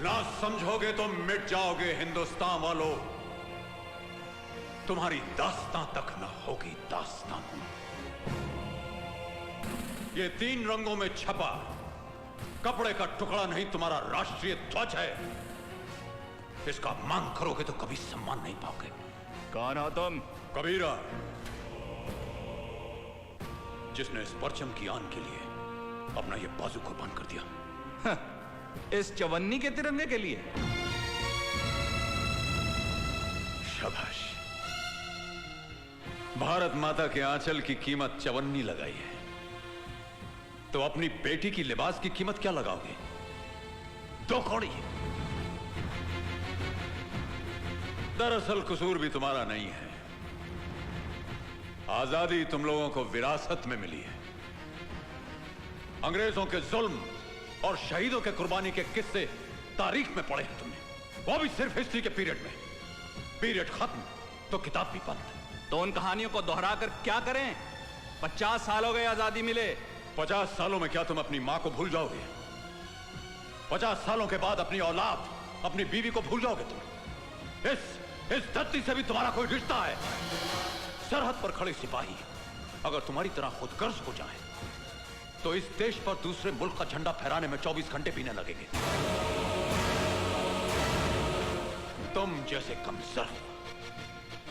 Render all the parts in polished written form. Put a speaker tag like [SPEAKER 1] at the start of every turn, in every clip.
[SPEAKER 1] ना समझोगे तो मिट जाओगे हिंदुस्तान वालों। तुम्हारी दास्तां तक न होगी दास्तां। ये 3 रंगों में छपा कपड़े का टुकड़ा नहीं तुम्हारा राष्ट्रीय ध्वज है। इसका मांग करोगे तो कभी सम्मान नहीं पाओगे।
[SPEAKER 2] कौन हो तुम?
[SPEAKER 1] कबीरा, जिसने इस परचम की आन के लिए अपना ये बाजू कुर्बान कर दिया।
[SPEAKER 2] इस चवन्नी के तिरंगे के लिए?
[SPEAKER 1] शाबाश। भारत माता के आंचल की कीमत चवन्नी लगाई है, तो अपनी बेटी की लिबास की कीमत क्या लगाओगे? 2 कौड़ी। दरअसल कसूर भी तुम्हारा नहीं है। आजादी तुम लोगों को विरासत में मिली है। अंग्रेजों के जुल्म और शहीदों के कुर्बानी के किस्से तारीख में पढ़े हैं तुमने, वो भी सिर्फ हिस्ट्री के पीरियड में। पीरियड खत्म तो किताब भी बंद।
[SPEAKER 2] तो उन कहानियों को दोहराकर क्या करें? 50 साल हो गए आजादी मिले।
[SPEAKER 1] 50 सालों में क्या तुम अपनी मां को भूल जाओगे? 50 सालों के बाद अपनी औलाद, अपनी बीवी को भूल जाओगे तुम? इस धरती से भी तुम्हारा कोई रिश्ता है? सरहद पर खड़े सिपाही अगर तुम्हारी तरह खुदगर्ज हो जाए तो इस देश पर दूसरे मुल्क का झंडा फहराने में 24 घंटे भी न लगेंगे। तुम जैसे कमजोर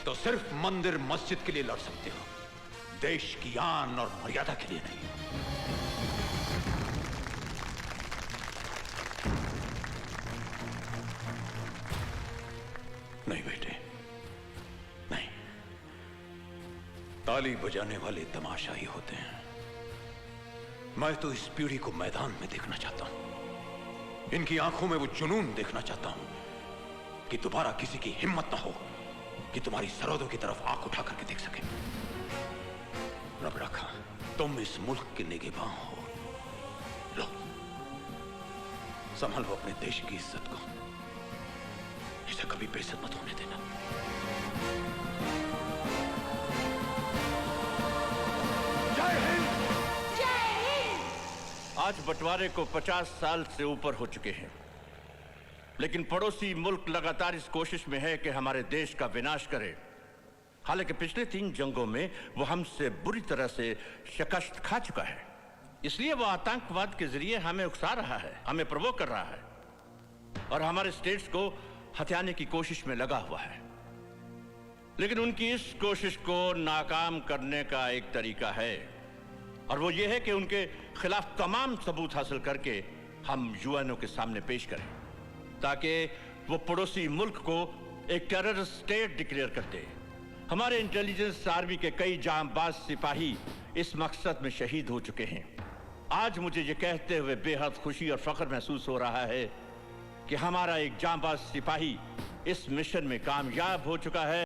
[SPEAKER 1] तो सिर्फ मंदिर मस्जिद के लिए लड़ सकते हो, देश की आन और मर्यादा के लिए नहीं। नहीं बेटे, नहीं। ताली बजाने वाले तमाशाई होते हैं। मैं तो इस पीढ़ी को मैदान में देखना चाहता हूं। इनकी आंखों में वो जुनून देखना चाहता हूं कि दोबारा किसी की हिम्मत ना हो कि तुम्हारी सरहदों की तरफ आंख उठा करके देख सके। रब रखा, तुम इस मुल्क के निगहबान हो। लो, संभालो अपने देश की इज्जत को। इसे कभी बेइज्जत मत होने देना। जय हिंद।
[SPEAKER 3] आज बंटवारे को 50 साल से ऊपर हो चुके हैं, लेकिन पड़ोसी मुल्क लगातार इस कोशिश में है कि हमारे देश का विनाश करे। हालांकि पिछले 3 जंगों में वो हमसे बुरी तरह से शिकस्त खा चुका है, इसलिए वो आतंकवाद के जरिए हमें उकसा रहा है, हमें प्रवोक कर रहा है और हमारे स्टेट्स को हथियाने की कोशिश में लगा हुआ है। लेकिन उनकी इस कोशिश को नाकाम करने का एक तरीका है, और वो ये है कि उनके खिलाफ तमाम सबूत हासिल करके हम यूएनओ के सामने पेश करें, ताकि वो पड़ोसी मुल्क को एक टेररिस्ट स्टेट डिक्लेयर कर दे। हमारे इंटेलिजेंस आर्मी के कई जांबाज सिपाही इस मकसद में शहीद हो चुके हैं। आज मुझे ये कहते हुए बेहद खुशी और फख्र महसूस हो रहा है कि हमारा एक जांबाज सिपाही इस मिशन में कामयाब हो चुका है।